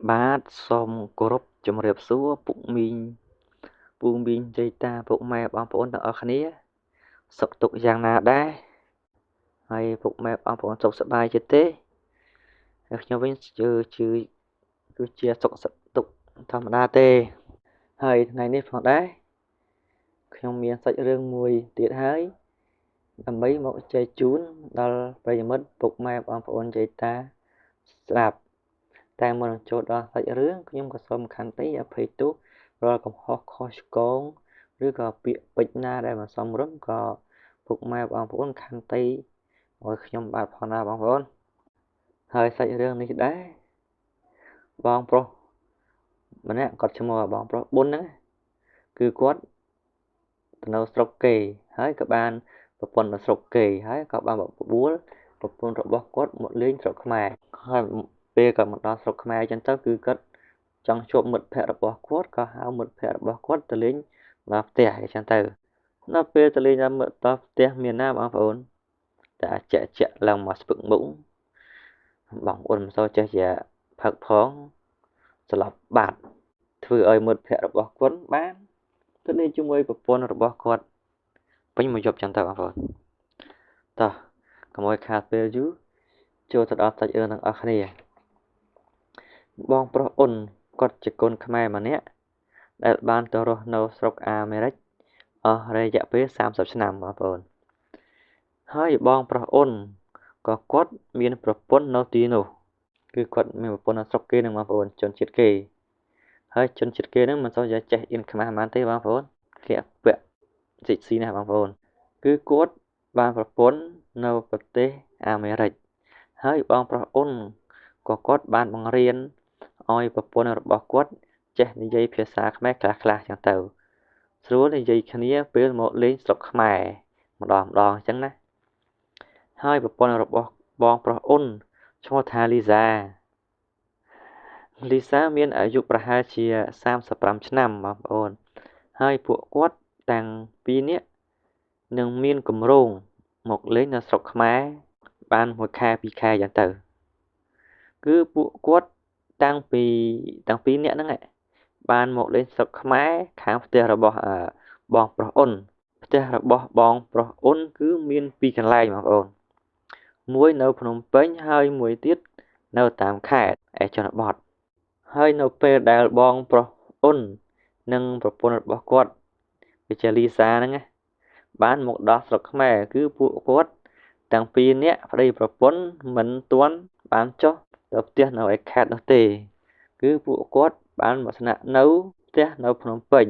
បាទសូមគោរពជំរាបសួរពុកមីងពូមីងយាយតាពុកម៉ែបងប្អូនទាំងអស់គ្នាសុខទុក្ខយ៉ាងណាដែរហើយពុកម៉ែបងប្អូនសុខសប្បាយទេហើយខ្ញុំវិញគឺជាសុខទុក្ខធម្មតាទេហើយថ្ងៃនេះផងដែរខ្ញុំមានសាច់រឿងមួយទៀតហើយដើម្បីមកចែកជូនដល់ប្រិយមិត្តពុកម៉ែបងប្អូនយាយតាស្ដាប់តែមុននឹងចូលដល់សាច់រឿងខ្ញុំក៏សូមខន្តីអភ័យទោសរាល់កំហុសខុសឆ្គងឬក៏ពាក្យពេចន៍ណាដែលមិនសមរម្យក៏ពុកម៉ែបងប្អូនខន្តីឲ្យខ្ញុំបាទផងណាបងប្អូនហើយសាច់រឿងនេះដែរបងប្រុសម្នាក់គាត់ឈ្មោះបងប្រុសប៊ុនហ្នឹងគឺគាត់ទៅនៅស្រុកគេហើយក៏បានប្រពន្ធនៅស្រុកគេហើយក៏បានបបួលប្រពន្ធរបស់គាត់មកលេងស្រុកខ្មែរហើយពេលគាត់មកដល់ស្រុកខ្មែរអញ្ចឹងទៅគឺគាត់ចង់ជួបមិត្តភក្តិរបស់គាត់ក៏ហៅមិត្តភក្តិរបស់គាត់ទៅលេងដល់ផ្ទះអញ្ចឹងទៅដល់ពេលទៅលេងដល់ផ្ទះមានណាបងប្អូនតែជាក់ឡើងមកស្ពឹកមុខបងប្អូនមិនសូវចេះជាផឹកផងស្លាប់បាត់ធ្វើឲ្យមិត្តភក្តិរបស់គាត់បានទៅលេងជាមួយប្រពន្ធរបស់គាត់ពេញមួយយប់ចឹងទៅបងប្អូនតោះកុំឲ្យខាតពេលយូរចូលទៅដល់សាច់រឿងទាំងអស់គ្នាបងប្រុសអ៊ុនគាត់ជាកូនខ្មែរម្នាក់ដែលបានទៅរស់នៅស្រុកអាមេរិកអស់រយៈពេល30ឆ្នាំបងប្អូនហើយបងប្រុសអ៊ុនក៏គាត់មានប្រពន្ធនៅទីនោះគឺគាត់មានប្រពន្ធនៅស្រុកគេនឹងបងប្អូនជនជាតិគេហើយជនជាតិគេនឹងមិនសូវចេះអៀនខ្មែរប៉ុន្មានទេបងប្អូនគេពាក់សិចស៊ីណាបងប្អូនគឺគាត់បានប្រពន្ធនៅប្រទេសអាមេរិកហើយបងប្រុសអ៊ុនក៏គាត់បានបង្រៀនឲ្យប្រពន្ធរបស់គាត់ចេះនិយាយភាសាខ្មែរខ្លះៗចឹងទៅស្រួលនិយាយគ្នាពេលមកលេងស្រុកខ្មែរម្ដងអញ្ចឹងណាហើយប្រពន្ធរបស់បងប្រុសអ៊ុនឈ្មោះថាលីសាមានអាយុប្រហែលជា35ឆ្នាំបងប្អូនហើយពួកគាត់ទាំងពីរនាក់នឹងមានគម្រោងមកលេងនៅស្រុកខ្មែរបាន1ខែ2ខែចឹងទៅគឺពួកគាត់តាំងពីនាក់ហ្នឹងបានមកលេងស្រុកខ្មែរខាងផ្ទះរបស់បងប្រុសអ៊ុនផ្ទះរបស់បងប្រុសអ៊ុនគឺមាន2កន្លែងបងប្អូនមួយនៅភ្នំពេញហើយមួយទៀតនៅតាមខេត្តឯជនបទហើយនៅពេលដែលបងប្រុសអ៊ុននិងប្រពន្ធរបស់គាត់វាជាលីសាហ្នឹងបានមកដល់ស្រុកខ្មែរគឺពួកគាត់ទាំងពីរនាក់ប្តីប្រពន្ធមិនទាន់បានចុះទៅផ្ទះនៅឯខេត្តនោះទេគឺពួកគាត់បានមកស្នាក់នៅផ្ទះនៅភ្នំពេញ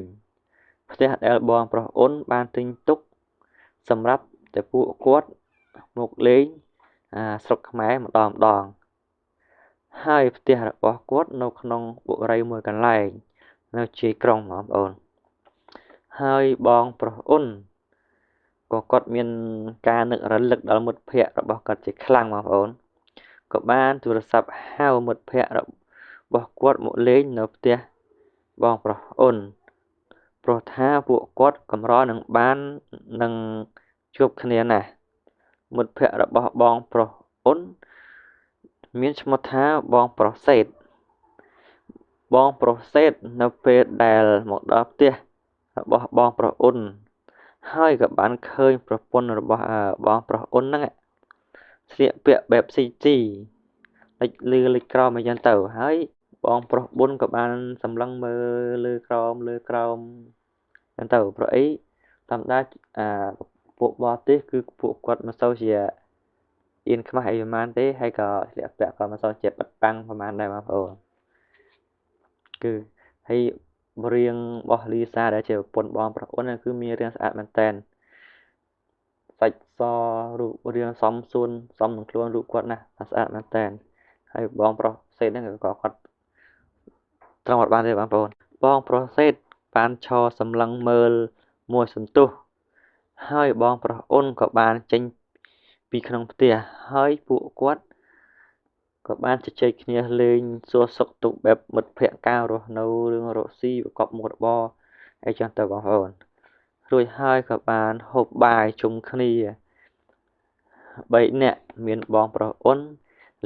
ផ្ទះដែលបងប្រុសអ៊ុនបានទិញទុកសម្រាប់តែពួកគាត់មកលេងស្រុកខ្មែរម្ដងហើយផ្ទះរបស់គាត់នៅក្នុងបុរីមួយកន្លែងនៅជាយក្រុងបងប្អូនហើយបងប្រុសអ៊ុនក៏គាត់មានការនឹករលឹកដល់មិត្តភ័ក្តិរបស់គាត់ជាខ្លាំងបងប្អូនក៏បានទូរស័ព្ទហៅមិត្តភ័ក្តិរបស់គាត់មកលេងនៅផ្ទះបងប្រុសអ៊ុនព្រោះថាពួកគាត់កម្រនឹងជួបគ្នាណាស់មិត្តភ័ក្តិរបស់បងប្រុសអ៊ុនមានឈ្មោះថាបងប្រុសសេតនៅពេលដែលមកដល់ផ្ទះរបស់បងប្រុសអ៊ុនហើយក៏បានឃើញប្រពន្ធរបស់បងប្រុសអ៊ុនហ្នឹងស្លៀកពាក់បែបស៊ីជីលិចក្រោមអីចឹងទៅហើយបងប្រុសប៊ុនក៏បានសម្លឹងមើលលើក្រោមចឹងទៅព្រោះអីធម្មតាពួកបរទេសគឺពួកគាត់មិនសូវជាអៀនខ្មាស់អីប្រហែលទេហើយក៏ស្លៀកពាក់ក៏មិនសូវជាបិទបាំងប្រហែលដែរបងប្អូនគឺហើយរាងរបស់លីសាដែលជាប្រពន្ធបងប្រុសអ៊ុនគឺមានរាងស្អាតមែនតើសាច់សរូបរាងសមសួនសមនឹងខ្លួនរូបគាត់ណាស្អាតមែនតើហើយបងប្រុសសេតហ្នឹងក៏គាត់ត្រង់អត់បានទេបងប្អូនបងប្រុសសេតបានឈរសម្លឹងមើលមួយសន្ទុះហើយបងប្រុសអ៊ុនក៏បានចេញពីក្នុងផ្ទះហើយពួកគាត់ក៏បានជជែកគ្នាលេងសួរសុខទុក្ខបែបមិត្តភក្តិការរស់នៅរឿងរកស៊ីប្រកបមុខរបរអីចឹងទៅបងប្អូនរួចហើយក៏បានហូបបាយជុំគ្នា3នាក់មានបងប្រុសអ៊ុន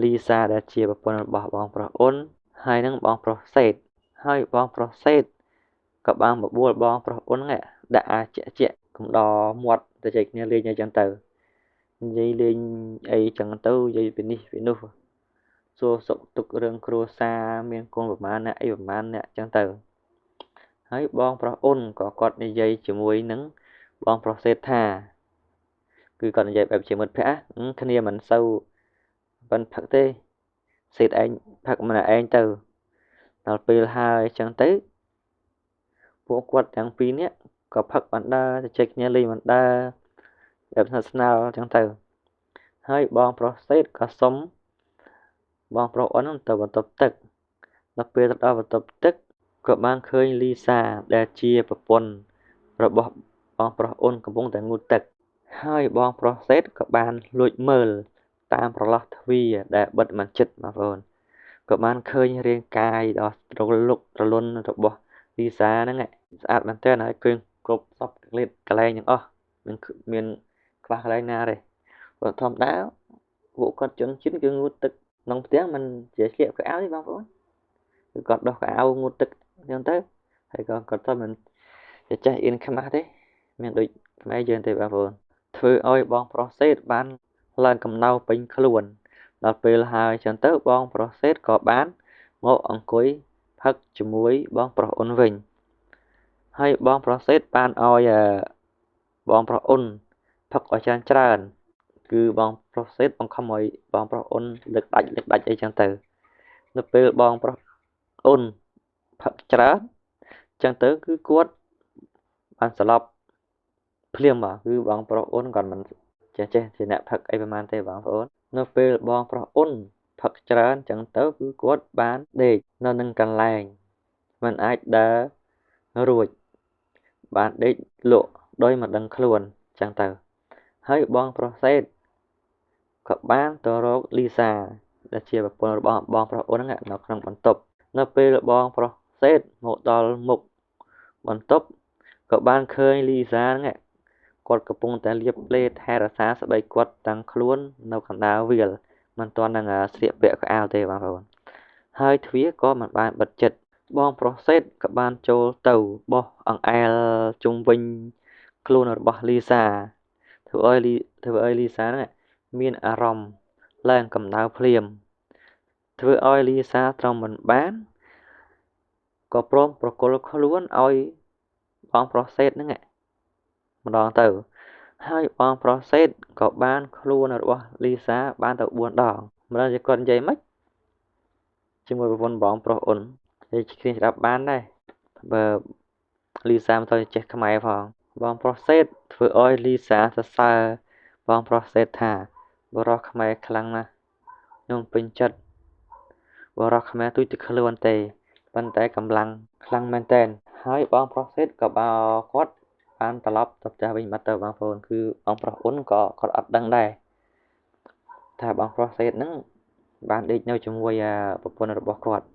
លីសាដែលជាប្រពន្ធរបស់បងប្រុសអ៊ុន ហើយនឹងបងប្រុសសេតហើយបងប្រុសសេតក៏បានបបួលបងប្រុសអូនហ្នឹងដាក់អាចជាកំដរមាត់ទៅចែកគ្នាលេងអីចឹងទៅនិយាយលេងអីចឹងទៅនិយាយពីនេះពីនោះសួរសុខទុក្ខរឿងគ្រួសារមានកូនប្រមាណអ្នកអីប្រមាណអ្នកចឹងទៅហើយបងប្រុសអូនក៏គាត់និយាយជាមួយនឹងបងប្រុសសេតថាគឺគាត់និយាយបែបជាមិត្តភក្តិគ្នាមិនសូវប៉ិនផឹកទេសេតឯងផឹកម្នាក់ឯងទៅដល់ពេលហើយចឹងទៅពួកគាត់ទាំងពីរនាក់ក៏ផឹកបានដែរទៅចែកគ្នាលេងបានដែរបែបស្និទ្ធស្នាលចឹងទៅហើយបងប្រុសសេតក៏សុំបងប្រុសអូនទៅបន្ទប់ទឹកដល់ពេលទៅដល់បន្ទប់ទឹកក៏បានឃើញលីសាដែលជាប្រពន្ធរបស់បងប្រុសអូនកំពុងតែងូតទឹកហើយបងប្រុសសេតក៏បានលួចមើលតាមប្រឡោះទ្វារដែលបិទមិនជិតបងប្អូនក៏បានឃើញរាងកាយដ៏រលុករលុនរបស់លីសាហ្នឹងស្អាតមែនទែនហើយឃើញគ្រប់សពកន្លែងទាំងអស់មានខ្វះកន្លែងណាទេព្រោះធម្មតាពួកគាត់ជនជាតិគឺងូតទឹកក្នុងផ្ទះមិនជាស្លៀកកៅអៅទេបងប្អូនគឺគាត់ដោះកៅអៅងូតទឹកអញ្ចឹងទៅហើយក៏គាត់ទៅមិនចេះអៀនខ្មាស់ទេមានដូចខ្មែរយើងទេបងប្អូនធ្វើឲ្យបងប្រុសសេតបានឡើងកំណៅពេញខ្លួនដល់ពេលហើយអញ្ចឹងទៅបងប្រុសសេតក៏បានមកអង្គុយផឹកជាមួយបងប្រុសអូនវិញហើយបងប្រុសសេតបានឲ្យបងប្រុសអូនផឹកឲ្យច្រើនគឺបងប្រុសសេតបង្ខំឲ្យបងប្រុសអូនលើកដាច់អីចឹងទៅនៅពេលបងប្រុសអូនផឹកច្រើនចឹងទៅគឺគាត់បានស្លាប់ភ្លាមគឺបងប្រុសអូនគាត់មិនចេះជាអ្នកផឹកអីប្រហែលទេបងប្អូននៅពេលបងប្រុសអូនផឹកច្រើនចឹងទៅគឺគាត់បានដេកនៅនឹងកន្លែងមិនអាចដើររួចបានដេកលក់ដោយមិនដឹងខ្លួនចឹងទៅហើយបងប្រុសសេតក៏បានទៅរកលីសាដែលជាប្រពន្ធរបស់បងប្រុសអូនហ្នឹងនៅក្នុងបន្ទប់នៅពេលបងប្រុសសេតមកដល់មុខបន្ទប់ក៏បានឃើញលីសាហ្នឹងគាត់កំពុងតែលាបឡេថែរក្សាស្បែកគាត់ទាំងខ្លួននៅកណ្ដាលវាលមិនទាន់នឹងស្លៀកពាក់កៅអៅទេបងប្អូនហើយទ្វារក៏មិនបានបិទជិតបងប្រុសសេតក៏បានចូលទៅបោះអង្អែលជុំវិញខ្លួនរបស់លីសាធ្វើឲ្យលីសាហ្នឹងមានអារម្មណ៍ឡើងកម្ដៅភ្លាមធ្វើឲ្យលីសាទ្រាំមិនបានក៏ព្រមប្រគល់ខ្លួនឲ្យបងប្រុសសេតហ្នឹងម្ដងទៅហើយបងប្រុសសេតក៏បានខ្លួនរបស់លីសាបានទៅ4ដងម្ដងជាគាត់និយាយម៉េចជាមួយប្រពន្ធបងប្រុសអូននិយាយគ្នាស្ដាប់បានដែរបើលីសាមិនទៅចេះខ្មែរផងបងប្រុសសេតធ្វើឲ្យលីសាសរសើរបងប្រុសសេតថាបរិសខ្មែរខ្លាំងណាស់ខ្ញុំពេញចិត្តបរិសខ្មែរទូចទៅខ្លួនទេប៉ុន្តែកម្លាំងខ្លាំងមែនតើហើយបងប្រុសសេតក៏បោគាត់បានត្រឡប់ទៅផ្ទះវិញបាត់ទៅបងប្អូនគឺបងប្រុសអូនក៏គាត់អត់ដឹងដែរថាបងប្រុសសេតហ្នឹងបានដេកនៅជាមួយប្រពន្ធរបស់គាត់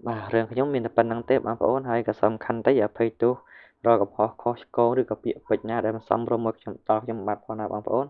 បាទរឿងខ្ញុំមានតែប៉ុណ្្នឹងទេបងប្អូនហើយក៏សំខាន់តែអភ័យទោសរកកំហុសខុសឆ្គងឬក៏ពាក្យពេចន៍ណាដែលមិនសមរម្យមកខ្ញុំបាទផងណាបងប្អូន